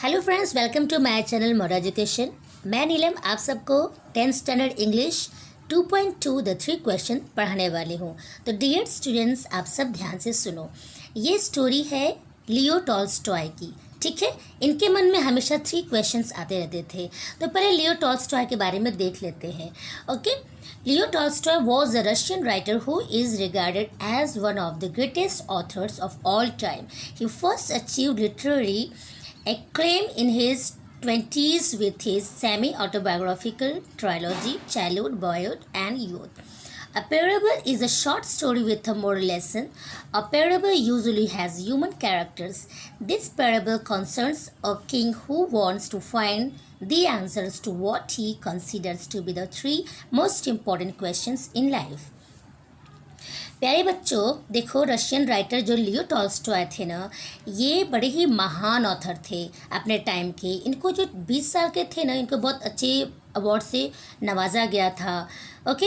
Hello friends, welcome to my channel mode education. मैं नीलम आप सबको 10th standard English 2.2 the 3 question पढ़ाने वाली हूँ। तो डियर स्टूडेंट्स, आप सब ध्यान से सुनो। ये स्टोरी है लियो टॉल्स्टॉय की। ठीक है, इनके मन में हमेशा 3 क्वेश्चंस आते रहते थे। तो पहले लियो टॉल्स्टॉय के बारे में देख लेते हैं। Okay, Leo Tolstoy was a Russian writer who is regarded as one of the greatest authors of all time. He first achieved literary acclaim in his 20s with his semi-autobiographical trilogy Childhood, Boyhood and Youth. A parable is a short story with a moral lesson. A parable usually has human characters. This parable concerns a king who wants to find the answers to what he considers to be the 3 most important questions in life. प्यारे बच्चों, देखो, Russian writer जो Leo Tolstoy थे ना, ये बड़े ही महान author थे अपने टाइम के। इनको जो 20 साल के थे ना, इनको बहुत अच्छे अवार्ड से नवाजा गया था। ओके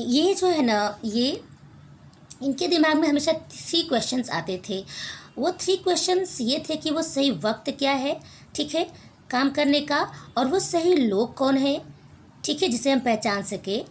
ये जो है ना, ये इनके दिमाग में हमेशा 3 क्वेश्चंस आते थे। वो 3 क्वेश्चंस ये थे कि वो सही वक्त क्या है, ठीक है, काम करने का, और वो सही लोग कौन है, ठीक है, जिसे हम पहचान सके,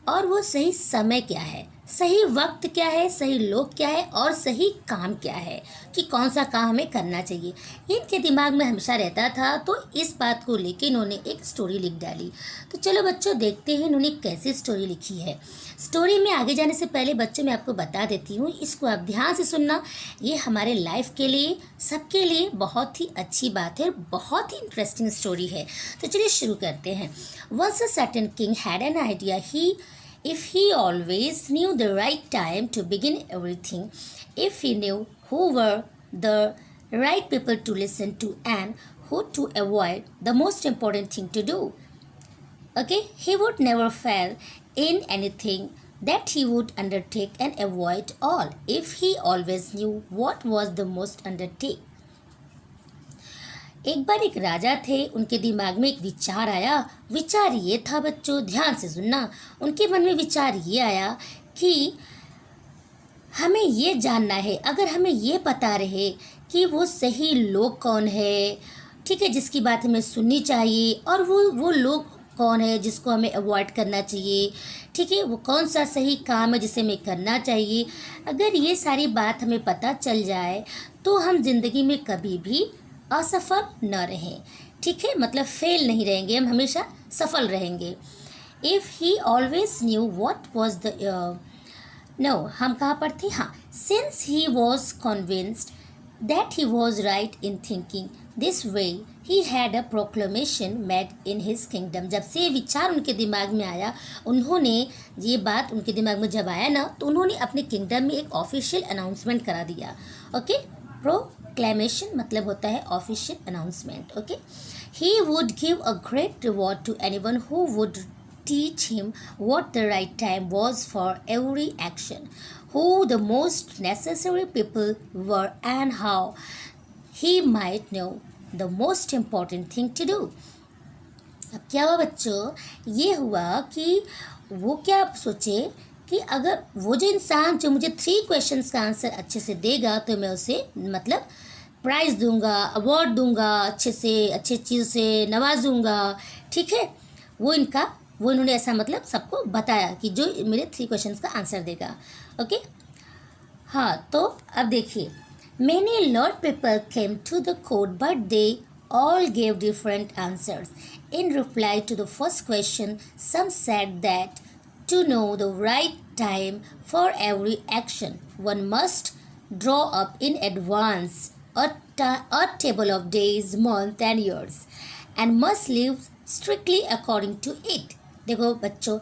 और वो सही समय क्या है, सही वक्त क्या है, सही लोग क्या है, और सही काम क्या है, कि कौन सा काम हमें करना चाहिए। इनके दिमाग में हमेशा रहता था। तो इस बात को लेके इन्होंने एक स्टोरी लिख डाली। तो चलो बच्चों, देखते हैं इन्होंने कैसी स्टोरी लिखी है। स्टोरी में आगे जाने से पहले बच्चों, मैं आपको बता देती हूँ, इसको आप ध्यान से सुनना। ये हमारे लाइफ के लिए, सबके लिए बहुत ही अच्छी बात है, बहुत ही इंटरेस्टिंग स्टोरी है। तो चलिए शुरू करते हैं। Once a certain king had an idea if he always knew the right time to begin everything, if he knew who were the right people to listen to and who to avoid, the most important thing to do. Okay, he would never fail in anything that he would undertake and avoid all if he always knew what was the most undertake. एक बार एक राजा थे, उनके दिमाग में एक विचार आया। विचार ये था बच्चों, ध्यान से सुनना। उनके मन में विचार ये आया कि हमें ये जानना है, अगर हमें ये पता रहे कि वो सही लोग कौन है, ठीक है, जिसकी बात हमें सुननी चाहिए, और वो लोग कौन है जिसको हमें अवॉइड करना चाहिए, ठीक है, वो कौन सा सही काम है जिसे हमें करना चाहिए। अगर ये सारी बात हमें पता चल जाए तो हम जिंदगी में कभी भी असफल न रहें, ठीक है, मतलब फेल नहीं रहेंगे, हम हमेशा सफल रहेंगे। If he always knew what was the no, हम कहाँ पर थे, हाँ, since he was convinced that he was right in thinking this way he had a proclamation made in his kingdom. जब से ये विचार उनके दिमाग में आया, उन्होंने ये बात उनके दिमाग में जब आया ना, तो उन्होंने अपने किंगडम में एक ऑफिशियल अनाउंसमेंट करा दिया। ओके, प्रोक्लेमेशन मतलब होता है official announcement. Okay, he would give a great reward to anyone who would teach him what the right time was for every action, who the most necessary people were, and how he might know the most important thing to do. अब क्या हुआ बच्चों, ये हुआ कि वो क्या सोचे कि अगर वो जो इंसान जो मुझे 3 क्वेश्चंस का आंसर अच्छे से देगा, तो मैं उसे मतलब प्राइज़ दूंगा, अवार्ड दूंगा, अच्छे से अच्छे चीज़ से नवाजूंगा, ठीक है। वो इन्होंने ऐसा मतलब सबको बताया कि जो मेरे 3 क्वेश्चंस का आंसर देगा। ओके, हाँ, तो अब देखिए, many lord people came to the court but they all gave different answers. In reply to the first question, some said that to know the right time for every action, one must draw up in advance a table of days, months and years, and must live strictly according to it. देखो बच्चों,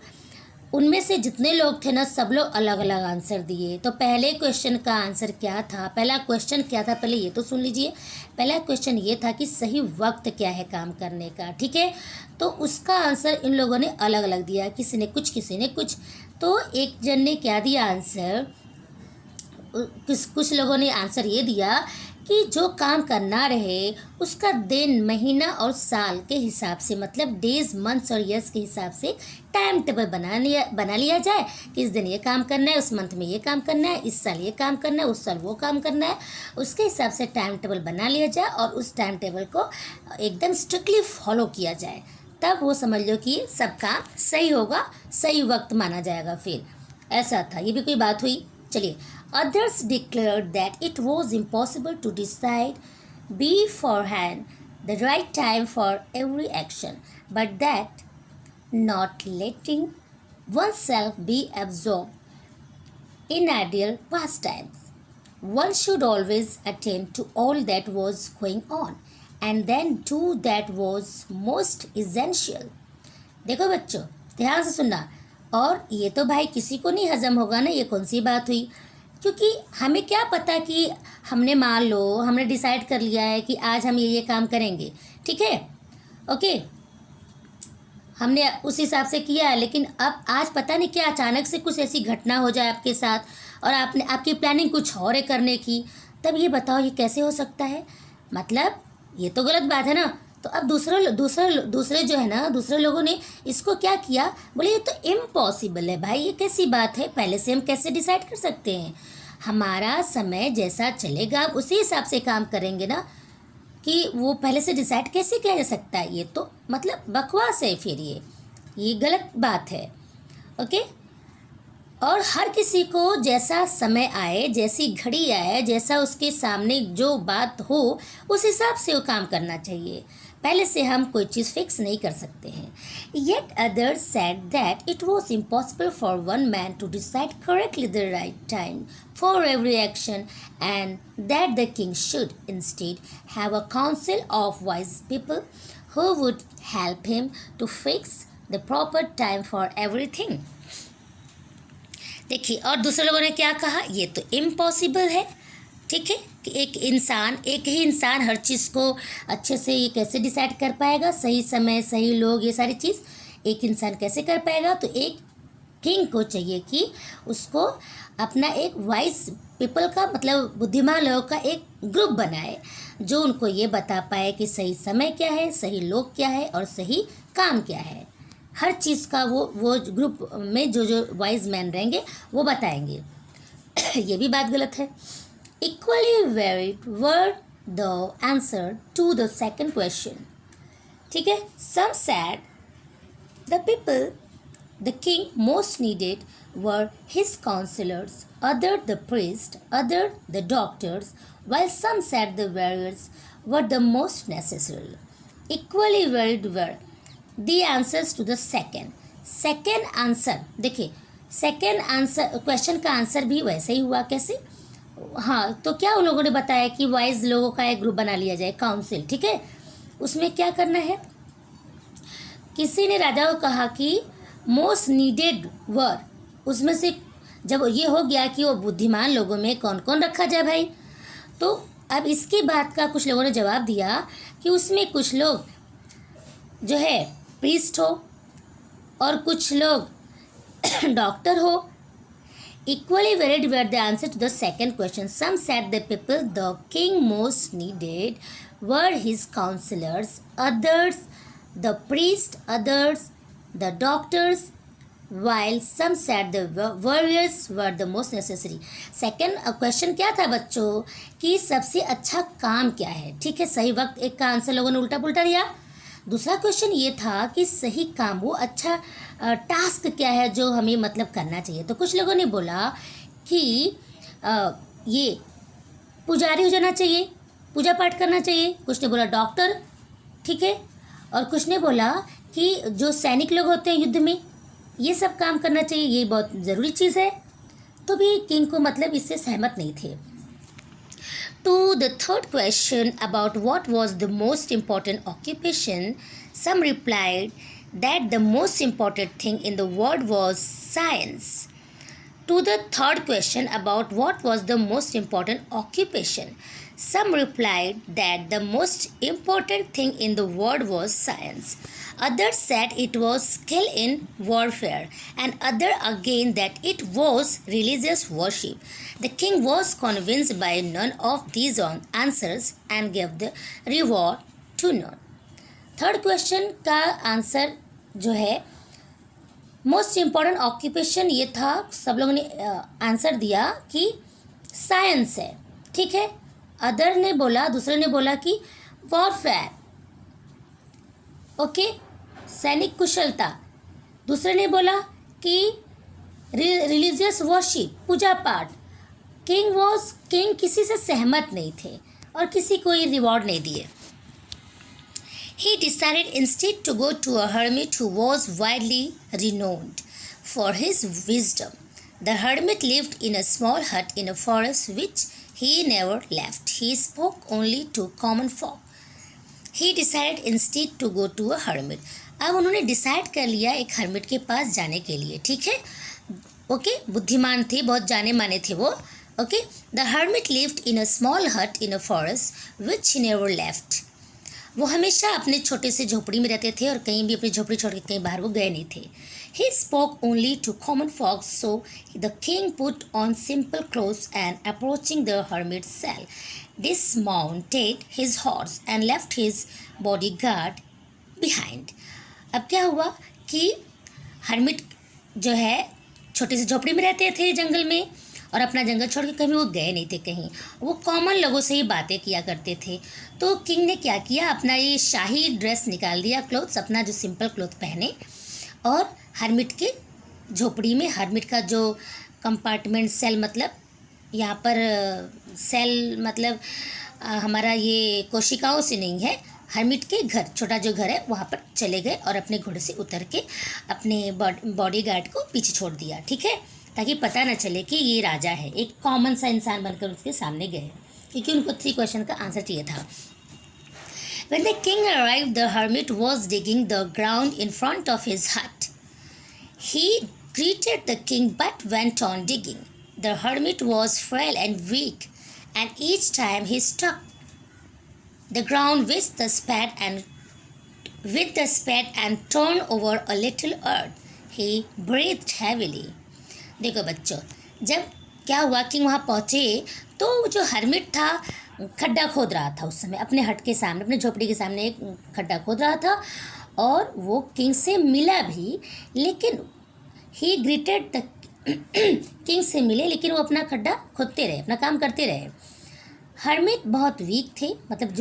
उनमें से जितने लोग थे ना, सब लोग अलग अलग आंसर दिए। तो पहले क्वेश्चन का आंसर क्या था, पहला क्वेश्चन क्या था, पहले ये तो सुन लीजिए। पहला क्वेश्चन ये था कि सही वक्त क्या है काम करने का, ठीक है। तो उसका आंसर इन लोगों ने अलग अलग दिया, किसी ने कुछ, किसी ने कुछ। तो एक जन ने क्या दिया आंसर, कुछ लोगों ने आंसर ये दिया कि जो काम करना रहे उसका दिन, महीना और साल के हिसाब से, मतलब डेज, मंथ्स और ईयर्स के हिसाब से टाइम टेबल बना लिया जाए कि इस दिन ये काम करना है, उस मंथ में ये काम करना है, इस साल ये काम करना है, उस साल वो काम करना है। उसके हिसाब से टाइम टेबल बना लिया जाए और उस टाइम टेबल को एकदम स्ट्रिक्टली फॉलो किया जाए, तब वो समझ लो कि सब काम सही होगा, सही वक्त माना जाएगा। फिर ऐसा था, ये भी कोई बात हुई। चलिए, others declared that it was impossible to decide beforehand the right time for every action, but that not letting oneself be absorbed in ideal pastimes, one should always attend to all that was going on and then do that was most essential. देखो बच्चों, ध्यान से सुनना। और ये तो भाई किसी को नहीं हजम होगा ना, ये कौन सी बात हुई, क्योंकि हमें क्या पता कि हमने, मान लो हमने डिसाइड कर लिया है कि आज हम ये काम करेंगे, ठीक है, ओके, हमने उस हिसाब से किया है, लेकिन अब आज पता नहीं क्या अचानक से कुछ ऐसी घटना हो जाए आपके साथ और आपने, आपकी प्लानिंग कुछ और है करने की, तब ये बताओ ये कैसे हो सकता है। मतलब ये तो गलत बात है ना। तो अब दूसरे जो है ना, दूसरे लोगों ने इसको क्या किया, बोले ये तो इम्पॉसिबल है भाई, ये कैसी बात है, पहले से हम कैसे डिसाइड कर सकते हैं, हमारा समय जैसा चलेगा उसी हिसाब से काम करेंगे ना, कि वो पहले से डिसाइड कैसे किया जा सकता है। ये तो मतलब बकवास है, फिर ये गलत बात है, ओके। और हर किसी को जैसा समय आए, जैसी घड़ी आए, जैसा उसके सामने जो बात हो, उस हिसाब से वो काम करना चाहिए। पहले से हम कोई चीज़ फिक्स नहीं कर सकते हैं। Yet others said that it was impossible for one man to decide correctly the right time for every action, and that the king should instead have a council of wise people who would help him to fix the proper time for everything. देखिए, और दूसरे लोगों ने क्या कहा, ये तो impossible है, ठीक है, कि एक ही इंसान हर चीज़ को अच्छे से ये कैसे डिसाइड कर पाएगा, सही समय, सही लोग, ये सारी चीज़ एक इंसान कैसे कर पाएगा। तो एक किंग को चाहिए कि उसको अपना एक वाइज पीपल का, मतलब बुद्धिमान लोगों का एक ग्रुप बनाए, जो उनको ये बता पाए कि सही समय क्या है, सही लोग क्या है और सही काम क्या है। हर चीज़ का वो ग्रुप में जो वाइज मैन रहेंगे वो बताएंगे। ये भी बात गलत है। Equally varied were the answer to the second question. ठीक है, some said the people the king most needed were his counselors, other the priest, other the doctors, while some said the warriors were the most necessary. Equally varied were the answers to the second answer. देखिए, second answer, question का answer भी वैसे ही हुआ, कैसे, हाँ, तो क्या उन लोगों ने बताया कि वाइज लोगों का एक ग्रुप बना लिया जाए, काउंसिल, ठीक है। उसमें क्या करना है, किसी ने राजा को कहा कि मोस्ट नीडेड वर, उसमें से जब ये हो गया कि वो बुद्धिमान लोगों में कौन कौन रखा जाए भाई, तो अब इसकी बात का कुछ लोगों ने जवाब दिया कि उसमें कुछ लोग जो है प्रीस्ट हो और कुछ लोग डॉक्टर हो। Equally varied were the answer to the second question. Some said the people the king most needed were his counselors, others the priest, others the doctors, while some said the warriors were the most necessary. Second question क्या था बच्चों, कि सबसे अच्छा काम क्या है, ठीक है, सही वक्त, एक का आंसर लोगों ने उल्टा पुल्टा दिया। दूसरा क्वेश्चन ये था कि सही काम, वो अच्छा टास्क क्या है जो हमें मतलब करना चाहिए। तो कुछ लोगों ने बोला कि ये पुजारी हो जाना चाहिए, पूजा पाठ करना चाहिए, कुछ ने बोला डॉक्टर, ठीक है, और कुछ ने बोला कि जो सैनिक लोग होते हैं युद्ध में, ये सब काम करना चाहिए, ये बहुत ज़रूरी चीज़ है। तो भी किंग को मतलब इससे सहमत नहीं थे। To the third question about what was the most important occupation, some replied that the most important thing in the world was science. To the third question about what was the most important occupation, some replied that the most important thing in the world was science. Others said it was skill in warfare, and other again that it was religious worship. The king was convinced by none of these answers and gave the reward to none. Third question का answer जो है most important occupation ये था, सब लोगों ने answer दिया कि साइंस है, ठीक है। अदर ने बोला, दूसरे ने बोला कि वॉरफेयर, ओके, सैनिक कुशलता। दूसरे ने बोला कि रिलीजियस वर्शिप, पूजा पाठ। किंग किसी से सहमत नहीं थे और किसी को ये रिवॉर्ड नहीं दिए। He decided instead to go to a hermit who was widely renowned for his wisdom. The hermit lived in a small hut in a forest which he never left. He spoke only to common folk. He decided instead to go to a hermit. अब उन्होंने decide कर लिया एक hermit के पास जाने के लिए, ठीक है। ओके, बुद्धिमान थे, बहुत जाने माने थे वो। Okay, the hermit lived in a small hut in a forest which he never left. वो हमेशा अपने छोटे से झोपड़ी में रहते थे और कहीं भी अपनी झोपड़ी छोड़ के कहीं बाहर वो गए नहीं थे। He spoke only to common folk, so the king put on simple clothes and approaching the hermit's cell, dismounted his horse and left his bodyguard behind. अब क्या हुआ कि हर्मिट जो है छोटी सी झोपड़ी में रहते थे जंगल में और अपना जंगल छोड़ के कभी वो गए नहीं थे कहीं, वो कॉमन लोगों से ही बातें किया करते थे। तो किंग ने क्या किया, अपना ये शाही ड्रेस निकाल दिया, क्लोथ्स, अपना जो सिंपल क्लोथ पहने और हर्मिट के झोपड़ी में, हर्मिट का जो कंपार्टमेंट, सेल, मतलब यहाँ पर सेल मतलब हमारा ये कोशिकाओं से नहीं है, हर्मिट के घर, छोटा जो घर है वहाँ पर चले गए और अपने घोड़े से उतर के अपने बॉडीगार्ड को पीछे छोड़ दिया, ठीक है, ताकि पता न चले कि ये राजा है। एक कॉमन सा इंसान बनकर उसके सामने गए, क्योंकि उनको 3 क्वेश्चन का आंसर चाहिए था। When the king arrived, the hermit was digging the ground in front of his hut. He greeted the king but went on digging. The hermit was frail and weak, and each time he struck the ground with the spade and turned over a little earth. He breathed heavily. देखो बच्चों, जब क्या हुआ कि वहाँ पहुँचे तो जो हर्मिट था खड्डा खोद रहा था उस समय, अपने हट के सामने, अपने झोपड़ी के सामने एक खड्डा खोद रहा था और वो किंग से मिला भी, लेकिन ही ग्रीटेड द किंग से मिले लेकिन वो अपना खड्डा खोदते रहे, अपना काम करते रहे। हर्मिट बहुत वीक थे, मतलब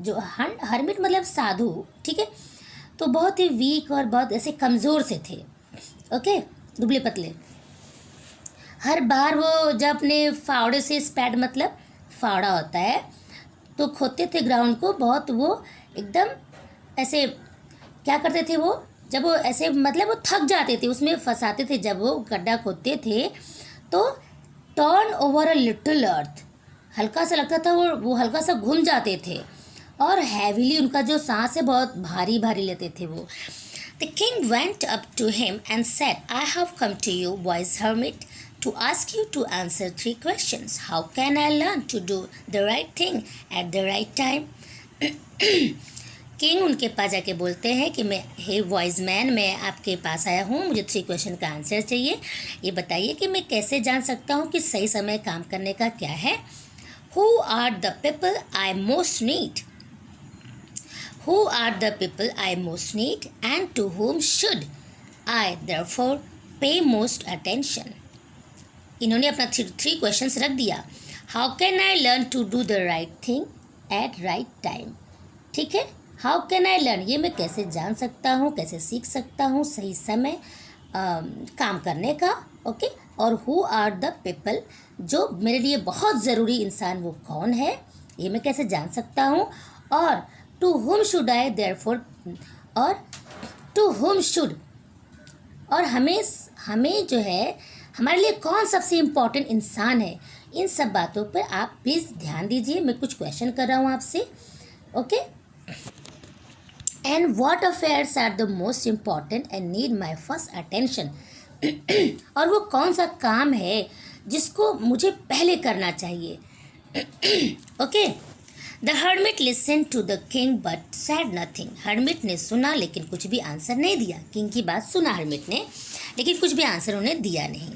जो हर्मिट मतलब साधु, ठीक है, तो बहुत ही वीक और बहुत ऐसे कमज़ोर से थे, ओके, दुबले पतले। हर बार वो जब अपने फावड़े से, स्पैड मतलब फावड़ा होता है, तो खोदते थे ग्राउंड को, बहुत वो एकदम ऐसे क्या करते थे वो, जब वो ऐसे मतलब वो थक जाते थे, उसमें फंसाते थे, जब वो गड्ढा खोदते थे तो टर्न ओवर अ लिटिल अर्थ, हल्का सा लगता था वो हल्का सा घूम जाते थे और हैवीली, उनका जो सांस है बहुत भारी भारी लेते थे वो। The king went up to him and said, I have come to you, wise hermit, to ask you to answer 3 questions. How can I learn to do the right thing at the right time? King उनके पास जाके बोलते हैं कि हे voice man, मैं आपके पास आया हूँ, मुझे 3 क्वेश्चन का आंसर चाहिए। ये बताइए कि मैं कैसे जान सकता हूँ कि सही समय काम करने का क्या है। Who are the people I most need? Who are the people I most need and to whom should I therefore pay most attention? इन्होंने अपना 3 क्वेश्चंस रख दिया। How can I learn to do the right thing at right time? ठीक है, how can I learn, ये मैं कैसे जान सकता हूँ, कैसे सीख सकता हूँ सही समय काम करने का, ओके। और हु आर द पीपल, जो मेरे लिए बहुत ज़रूरी इंसान वो कौन है, ये मैं कैसे जान सकता हूँ। और to whom should I therefore, और टू हुम शुड, और हमें जो है हमारे लिए कौन सबसे इम्पॉर्टेंट इंसान है, इन सब बातों पर आप प्लीज़ ध्यान दीजिए। मैं कुछ क्वेश्चन कर रहा हूँ आपसे, okay. And what affairs are the most important and need my first attention? और वो कौन सा काम है जिसको मुझे पहले करना चाहिए, okay. The hermit listen to the king but said nothing. Hermit ने सुना लेकिन कुछ भी आंसर नहीं दिया। किंग की बात सुना हर्मिट ने, लेकिन कुछ भी आंसर उन्हें दिया नहीं।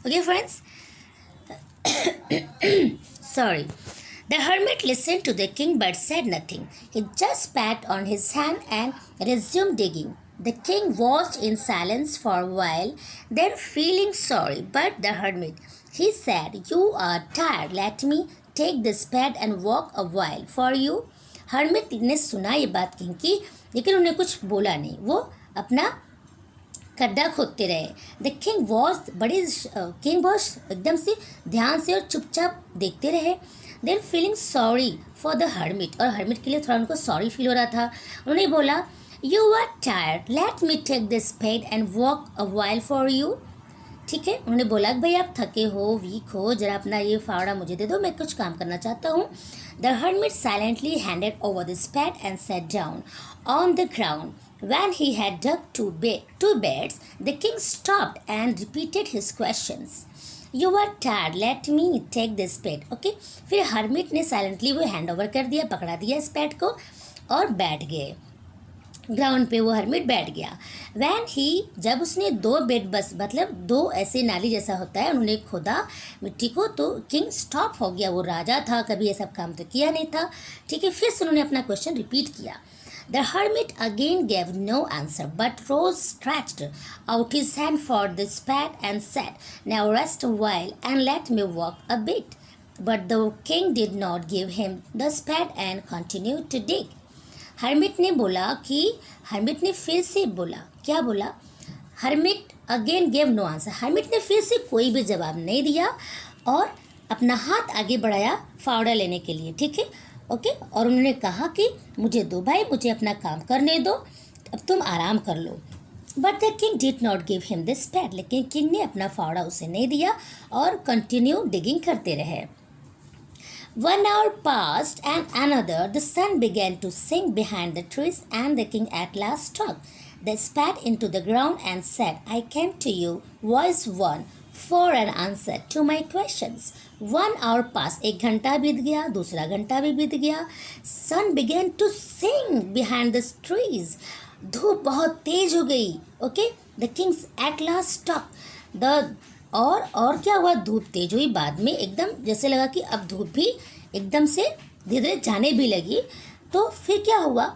Okay friends, sorry. The hermit listened to the king but said nothing. He just pat on his hand and resumed digging. The king watched in silence for a while, then feeling sorry, but the hermit, he said, "You are tired. Let me take the spade and walk a while for you." hermit ने सुना ये बात king की, लेकिन उन्हें कुछ बोला नहीं। वो अपना खड्डा खोदते रहे। द किंग वॉज किंग बहुत एकदम से ध्यान से और चुपचाप देखते रहे। Than feeling sorry for the hermit, और हर्मिट के लिए थोड़ा उनको सॉरी फील हो रहा था। उन्होंने बोला, you are tired, let me take the spade and walk a while for you. ठीक है, उन्होंने बोला कि भाई आप थके हो, वीक हो, जरा अपना ये फावड़ा मुझे दे दो, मैं कुछ काम करना चाहता हूँ। The hermit silently handed over the spade and sat down on the ground. When he had dug two beds, the king stopped and repeated his questions. You are tired. Let me take this spade. Okay? फिर hermit ने silently वो hand over कर दिया, पकड़ा दिया spade को और बैठ गए। ग्राउंड पे वो हर्मिट बैठ गया। वैन ही, जब उसने दो बेड, बस मतलब दो ऐसे नाली जैसा होता है, उन्होंने खोदा मिट्टी को, तो किंग स्टॉप हो गया। वो राजा था, कभी ये सब काम तो किया नहीं था। ठीक है, फिर से उन्होंने अपना क्वेश्चन रिपीट किया। The hermit again gave no answer, but Rose stretched out his hand for the spade and said, "Now rest a while and let me walk a bit." But the king did not give him the spade and continued to dig. Hermit ने बोला कि hermit ने फिर से बोला, क्या बोला? Hermit again gave no answer. Hermit ने फिर से कोई भी जवाब नहीं दिया और अपना हाथ आगे बढ़ाया फावड़ा लेने के लिए। ठीक है, ओके। और उन्होंने कहा कि मुझे दो भाई, मुझे अपना काम करने दो, अब तुम आराम कर लो। But the king did not give him this spade. लेकिन किंग ने अपना फावड़ा उसे नहीं दिया और कंटिन्यू डिगिंग करते रहे। 1 hour passed and another. The sun began to sink behind the trees, and the king at last struck the spade into the ground and said, "I came to you, voice one, for an answer to my questions." 1 hour passed. एक घंटा बीत गया, दूसरा घंटा भी बीत गया। Sun began to sink behind the trees. धूप बहुत तेज हो गई। Okay, the Kings at last stop the, और क्या हुआ? धूप तेज हुई बाद में, एकदम जैसे लगा कि अब धूप भी एकदम से धीरे धीरे जाने भी लगी। तो फिर क्या हुआ?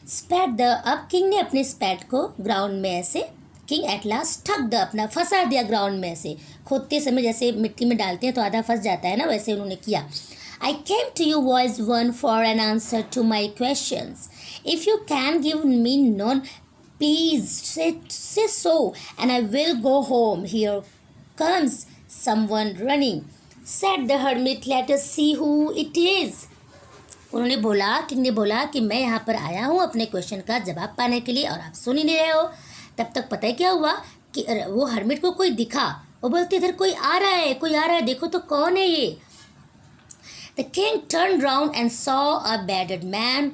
स्पैट द, अब किंग ने अपने स्पैट को ग्राउंड में ऐसे, किंग एट लास्ट ठक द, अपना फंसा दिया ग्राउंड में ऐसे। खोदते समय जैसे मिट्टी में डालते हैं तो आधा फंस जाता है ना, वैसे उन्होंने किया। I came to you wise one for an answer to my questions. If you can give me none, please say so, and I will go home. Here comes someone running, said the hermit. Let us see who it is. उन्होंने बोला, king ने बोला कि मैं यहाँ पर आया हूँ अपने क्वेश्चन का जवाब पाने के लिए, और आप सुन ही नहीं रहे हो। तब तक पता है क्या हुआ कि वो हर्मिट को कोई दिखा, वो बोलते इधर कोई आ रहा है, कोई आ रहा है, देखो तो कौन है ये। The king turned round and saw a bearded man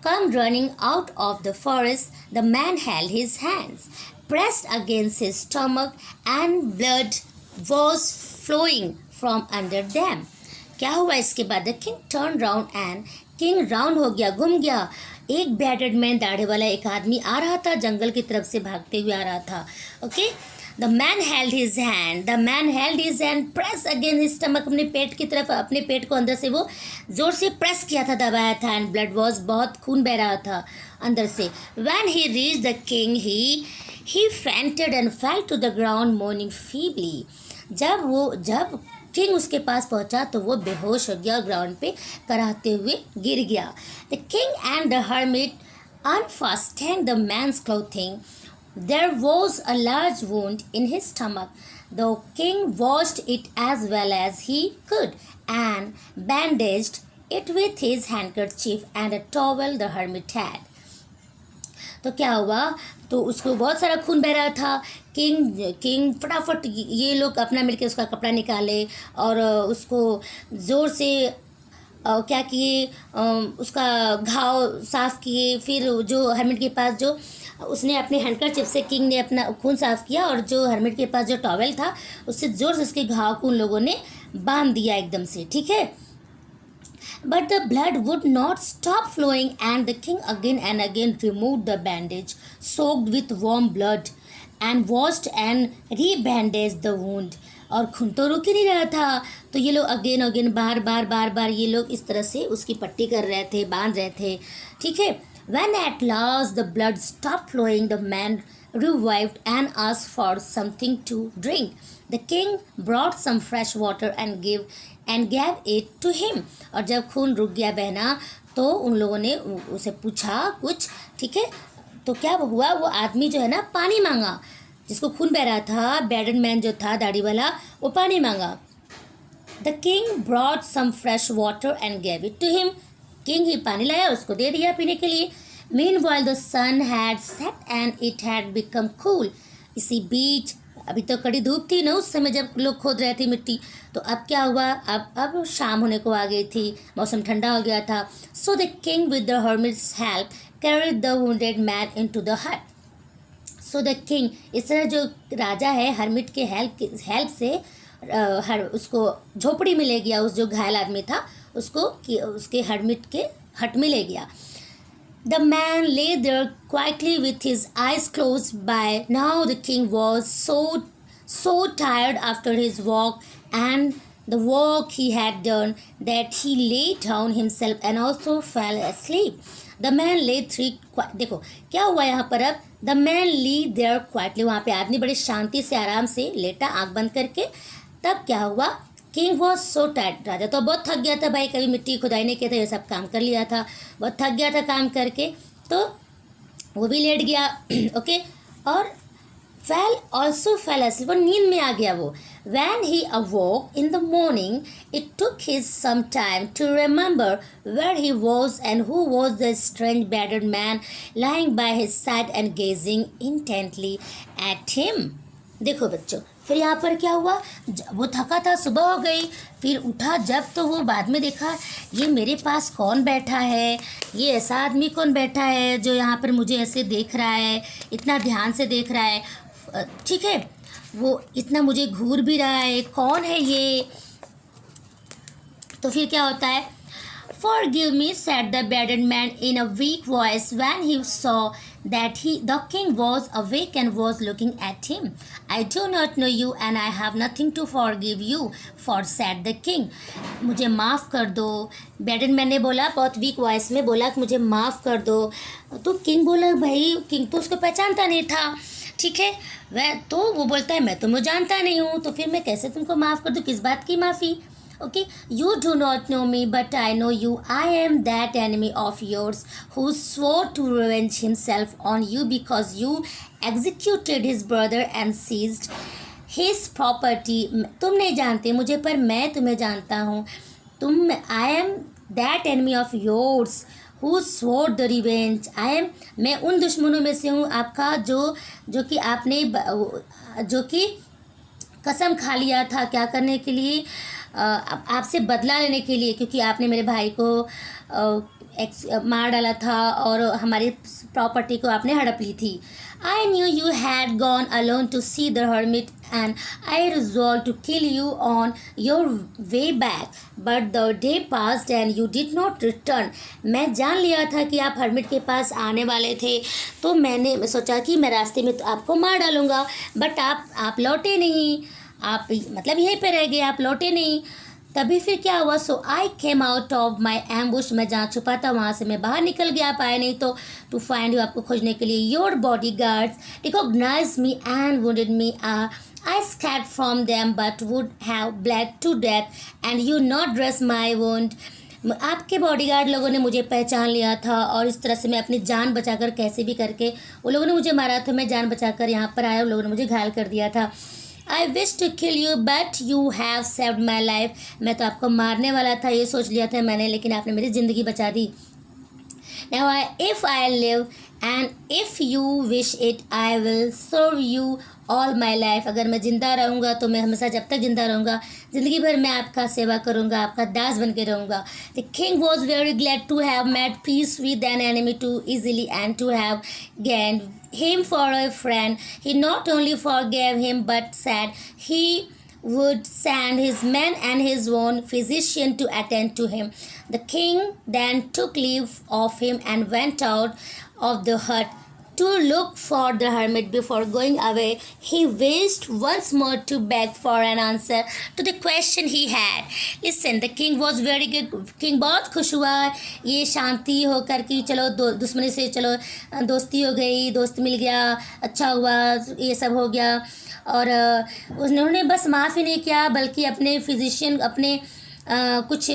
come running out of the forest. The man held his hands pressed against his stomach and blood was flowing from under them. क्या हुआ इसके बाद? The king turned round and king round हो गया, घूम गया। एक bedded man, दाढ़े वाला एक आदमी आ रहा था, जंगल की तरफ से भागते हुए आ रहा था। Okay, the man held his hand, the man held his hand press against his stomach, अपने पेट की तरफ, अपने पेट को अंदर से वो जोर से प्रेस किया था, दबाया था, एंड ब्लड वॉज, बहुत खून बह रहा था अंदर से। When he reach the king he fainted and fell to the ground moaning feebly. जब किंग उसके पास पहुंचा तो वो बेहोश हो गया और ग्राउंड पे कराहते हुए गिर गया। The king and the hermit unfastened the man's clothing. There was a large wound in his stomach. The king washed it as well as he could and bandaged it with his handkerchief and a towel the hermit had. तो क्या हुआ? तो उसको बहुत सारा खून बह रहा था। किंग फटाफट ये लोग अपना मिलके उसका कपड़ा निकाले और उसको ज़ोर से क्या किए, उसका घाव साफ़ किए। फिर जो हर्मिट के पास जो उसने अपने हैंडकरचिप से किंग ने अपना खून साफ़ किया, और जो हर्मिट के पास जो टॉवेल था उससे ज़ोर से उसके घाव को उन लोगों ने बांध दिया एकदम से। ठीक है, But the blood would not stop flowing, and the king again and again removed the bandage soaked with warm blood and washed and rebandaged the wound. और खून तो रुक ही नहीं रहा था, तो ये लोग अगेन अगेन बार बार बार बार ये लोग इस तरह से उसकी पट्टी कर रहे थे, बांध रहे थे, ठीक है. When at last the blood stopped flowing, the man revived and asked for something to drink. The king brought some fresh water and gave it to him. और जब खून रुक गया बहना, तो उन लोगों ने उसे पूछा कुछ, ठीक है. तो क्या हुआ, वो आदमी जो है ना पानी मांगा, जिसको खून बह रहा था, बेडन मैन जो था दाढ़ी वाला, वो पानी मांगा. The king brought some fresh water and gave it to him. King ही पानी लाया, उसको दे दिया पीने के लिए. Meanwhile the sun had set and it had become cool. इसी बीच अभी तो कड़ी धूप थी ना उस समय जब लोग खोद रहे थे मिट्टी, तो अब क्या हुआ, अब शाम होने को आ गई थी, मौसम ठंडा हो गया था. So the king with the hermit's help carried the wounded man into the hut. So the king, इस तरह जो राजा है हर्मिट के हेल्प से उसको झोपड़ी में ले गया, उस जो घायल आदमी था उसको उसके हर्मिट के हट में ले गया. The man lay there quietly with his eyes closed. By now the king was so tired after his walk and the work he had done that he lay down himself and also fell asleep. The man lay देखो क्या हुआ यहाँ पर अब. The man lay there quietly, वहाँ पे आदमी बड़ी शांति से आराम से लेटा आँख बंद करके. तब क्या हुआ, किंग वॉज सो टायर्ड. राजा तो बहुत थक गया था भाई, कभी मिट्टी खुदाई नहीं किया था, ये सब काम कर लिया था, बहुत थक गया था काम करके, तो वो भी लेट गया. ओके. और फेल asleep, वो नींद में आ गया वो. When he awoke in the morning, it took him some time to remember where he was and who was the strange battered man lying by his side and gazing intently at him. देखो बच्चों, फिर यहाँ पर क्या हुआ, वो थका था, सुबह हो गई, फिर उठा जब तो वो बाद में देखा ये मेरे पास कौन बैठा है, ये ऐसा आदमी कौन बैठा है जो यहाँ पर मुझे ऐसे देख रहा है, इतना ध्यान से देख रहा है, ठीक है, वो इतना मुझे घूर भी रहा है, कौन है ये. तो फिर क्या होता है, Forgive me, said the bearded man in a weak voice when he saw that the king was awake and was looking at him. I do not know you and I have nothing to forgive you for, said the king. मुझे माफ़ कर दो. Baden man ने बोला, बहुत week voice में बोला कि मुझे माफ़ कर दो. तो किंग बोला, भाई किंग तो उसको पहचानता नहीं था, ठीक है, वह तो वो बोलता है मैं तुम्हें जानता नहीं हूँ, तो फिर मैं कैसे तुमको माफ़ कर दूँ, किस बात की माफ़ी. Okay, you do not know me, but I know you. I am that enemy of yours who swore to revenge himself on you because you executed his brother and seized his property. तुम नहीं जानते मुझे, पर मैं तुम्हें जानता हूँ. I am that enemy of yours who swore the revenge. मैं उन दुश्मनों में से हूँ आपका जो कि आपने जो कि कसम खा लिया था क्या करने के लिए, आपसे बदला लेने के लिए, क्योंकि आपने मेरे भाई को मार डाला था और हमारी प्रॉपर्टी को आपने हड़प ली थी. I knew you had gone alone to see the hermit and I resolved to kill you on your way back. But the day passed and you did not return. मैं जान लिया था कि आप हर्मिट के पास आने वाले थे, तो मैंने सोचा कि मैं रास्ते में तो आपको मार डालूँगा, बट आप लौटे नहीं, आप मतलब यहीं पे रह गए, आप लौटे नहीं. तभी फिर क्या हुआ, so I came out of my ambush, मैं जहाँ छुपा था वहाँ से मैं बाहर निकल गया, आप आए नहीं तो टू फाइंड यू, आपको खोजने के लिए. Your bodyguards recognise me and wounded me. I escaped from them but would have bled to death and you not dress my wound. आपके बॉडीगार्ड लोगों ने मुझे पहचान लिया था और इस तरह से मैं अपनी जान बचाकर कैसे भी करके, वो लोगों ने मुझे मारा था, मैं जान बचाकर यहाँ पर आया, उन लोगों ने मुझे घायल कर दिया था. I wish to kill you but you have saved my life. मैं तो आपको मारने वाला था, ये सोच लिया था मैंने, लेकिन आपने मेरी ज़िंदगी बचा दी. Now if I live and if you wish it, I will serve you all my life. अगर मैं ज़िंदा रहूँगा तो मैं हमेशा जब तक ज़िंदा रहूँगा ज़िंदगी भर मैं आपका सेवा करूँगा, आपका दास बन के रहूँगा. The king was very glad to have made peace with an enemy too easily and to have gained him for a friend. He not only forgave him but said he would send his men and his own physician to attend to him. The king then took leave of him and went out of the hut to look for the hermit. Before going away, he wished once more to beg for an answer to the question he had. Listen, the king was very good. King बहुत खुश हुआ ये शांति होकर कि चलो दुश्मनी से चलो दोस्ती हो गई, दोस्त मिल गया, अच्छा हुआ, ये सब हो गया। और उन्होंने बस माफ़ ही नहीं किया बल्कि अपने फिजिशियन अपने कुछ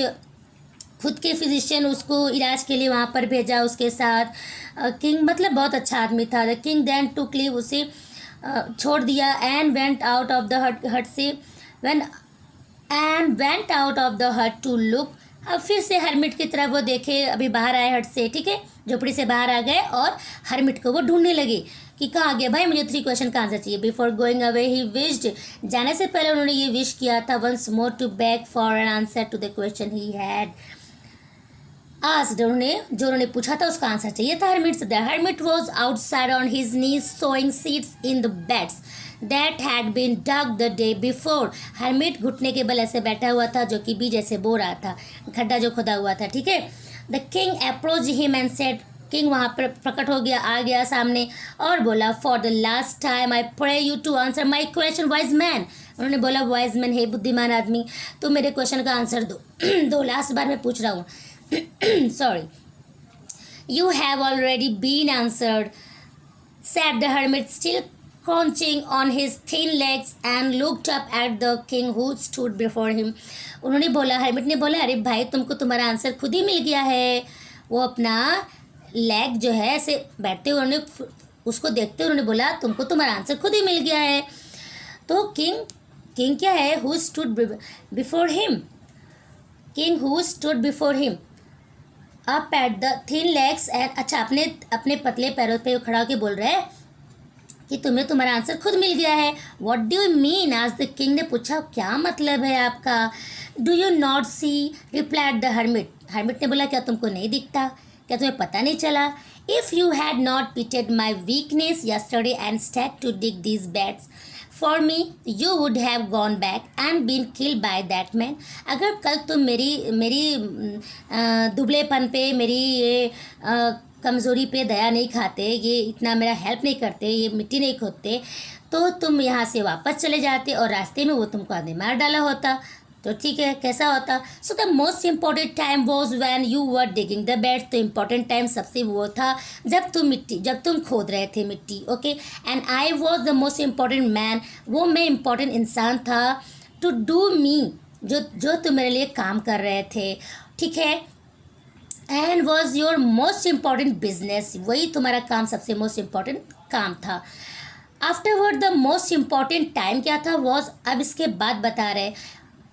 खुद के फिजिशियन उसको इलाज के लिए वहाँ पर भेजा उसके साथ। किंग मतलब बहुत अच्छा आदमी था। The king then took leave, उसे छोड़ दिया। And went out of the hut से and went out of the hut to look. अब फिर से हरमिट की तरफ वो देखे, अभी बाहर आए हट से, ठीक है, झोपड़ी से बाहर आ गए और हरमिट को वो ढूंढने लगे कि कहाँ गया भाई, मुझे 3 क्वेश्चन का आंसर चाहिए। Before going away he wished, जाने से पहले उन्होंने ये विश किया था, once more to back for an answer to the question he had asked. उन्होंने पूछा था उसका आंसर चाहिए था हरमिट से। The hermit was outside on his knees sowing seeds in the beds that had been dug the day before. Hermit घुटने के बल ऐसे बैठा हुआ था जो कि बीज ऐसे बो रहा था, खड्डा जो खुदा हुआ था, ठीक है। The king approach him and said, king वहाँ पर प्रकट हो गया, आ गया सामने और बोला, for the last time I pray you to answer my question wise man. उन्होंने बोला, वाइज मैन है बुद्धिमान आदमी, तुम मेरे क्वेश्चन का आंसर दो लास्ट बार मैं पूछ रहा हूँ। Sorry. You have already been answered, said the hermit, still crouching on his thin legs, and looked up at the king who stood before him. उन्होंने बोला, हरमिट ने बोला, अरे भाई तुमको तुम्हारा आंसर खुद ही मिल गया है। वो अपना लेग जो है ऐसे बैठते हुए उन्होंने उसको देखते हुए उन्होंने बोला, तुमको तुम्हारा आंसर खुद ही मिल गया है। तो किंग क्या है, who stood before him, king who stood before him up at the thin legs and, अच्छा अपने पतले पैरों पे खड़ा होकर बोल रहे हैं कि तुम्हें तुम्हारा आंसर खुद मिल गया है। व्हाट डू यू मीन, आज द किंग ने पूछा, क्या मतलब है आपका। Do you not see, replied the hermit. Hermit ने बोला, क्या तुमको नहीं दिखता, क्या तुम्हें पता नहीं चला। If you had not pitied my weakness yesterday and started to dig these beds for me you would have gone back and been killed by that man. अगर कल तुम मेरी दुबलेपन पे, मेरी ये कमज़ोरी पे दया नहीं खाते, ये इतना मेरा हेल्प नहीं करते, ये मिट्टी नहीं खोदते, तो तुम यहाँ से वापस चले जाते और रास्ते में वो तुमको आदमी मार डाला होता, तो ठीक है, कैसा होता। So the most important time was when you were digging the bed. तो इम्पॉर्टेंट टाइम सबसे वो था जब तुम खोद रहे थे मिट्टी, okay. And I was the most important man, वो मैं इम्पॉर्टेंट इंसान था, टू डू मी, जो तुम मेरे लिए काम कर रहे थे, ठीक है। And was your most important business, वही तुम्हारा काम सबसे मोस्ट इम्पॉर्टेंट काम था। Afterward the most important time क्या था, वॉज, अब इसके बाद बता रहे,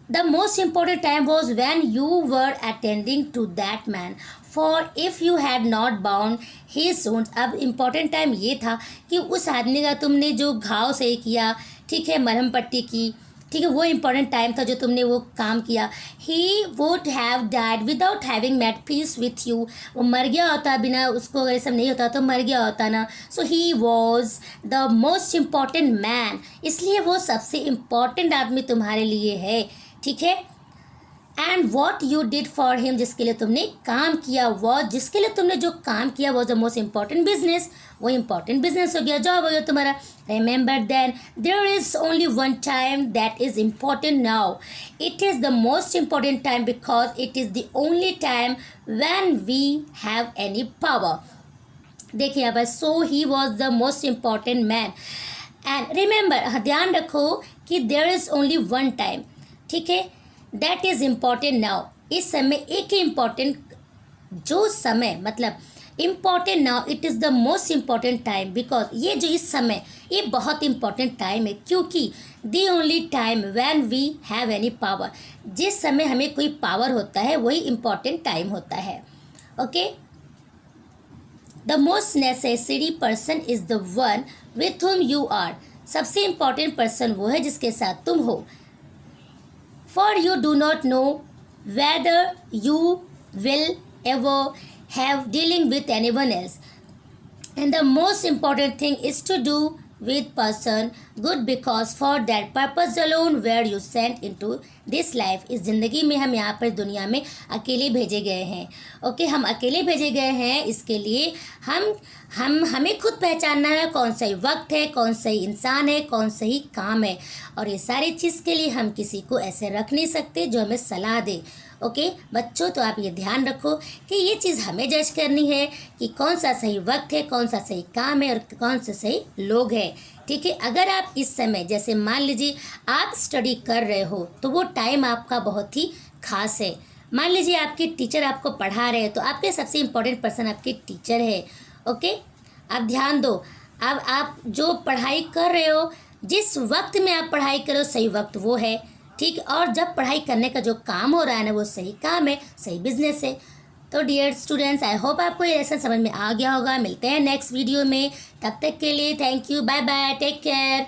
the most important time was when you were attending to that man, for if you had not bound his wounds। अब important time ये था कि उस आदमी का तुमने जो घाव सही किया, ठीक है, मरहम पट्टी की, ठीक है, वो इम्पॉर्टेंट टाइम था जो तुमने वो काम किया। He would have died without having made peace with you, वो मर गया होता, बिना उसको अगर सब नहीं होता तो मर गया होता ना। So he was the most important man, इसलिए वो सबसे इम्पॉर्टेंट आदमी तुम्हारे लिए है, ठीक है। And what you did for him, जिसके लिए तुमने काम किया, वो जिसके लिए तुमने जो काम किया was the most important business, वो इम्पॉर्टेंट बिजनेस हो गया, जॉब हो गया तुम्हारा। Remember then there is only one time that is important now, it is the most important time because it is the only time when we have any power. देखिए अब, so he was the most important man. And remember, ध्यान रखो कि there is only one time, ठीक है, that is important now, इस समय एक ही इम्पॉर्टेंट, जो समय मतलब important now, it is the most important time because, ये जो इस समय ये बहुत इम्पॉर्टेंट टाइम है, क्योंकि the only time when we have any power, जिस समय हमें कोई पावर होता है वही इम्पॉर्टेंट टाइम होता है, okay. The most necessary person is the one with whom you are, सबसे इम्पॉर्टेंट पर्सन वो है जिसके साथ तुम हो। For you do not know whether you will ever have dealing with anyone else, and the most important thing is to do with person good because for that purpose alone where you sent into this life. इस ज़िंदगी में हम यहाँ पर दुनिया में अकेले भेजे गए हैं. ओके, हम अकेले भेजे गए हैं. इसके लिए हमें खुद पहचानना है कौन सही वक्त है, कौन सही इंसान है, कौन सही काम है. और ये सारी चीज़ के लिए हम किसी को ऐसे रख नहीं सकते जो हमें सलाह दे. ओके बच्चों, तो आप ये ध्यान रखो कि ये चीज़ हमें जज करनी है कि कौन सा सही वक्त है, कौन सा सही काम है और कौन से सही लोग हैं. ठीक है, अगर आप इस समय जैसे मान लीजिए आप स्टडी कर रहे हो तो वो टाइम आपका बहुत ही खास है. मान लीजिए आपके टीचर आपको पढ़ा रहे हैं तो आपके सबसे इम्पोर्टेंट पर्सन आपके टीचर है. ओके, आप ध्यान दो. अब आप जो पढ़ाई कर रहे हो, जिस वक्त में आप पढ़ाई करो सही वक्त वो है. ठीक, और जब पढ़ाई करने का जो काम हो रहा है ना वो सही काम है, सही बिजनेस है. तो डियर स्टूडेंट्स, आई होप आपको ये लेसन समझ में आ गया होगा. मिलते हैं नेक्स्ट वीडियो में. तब तक के लिए thank you, bye bye, take care.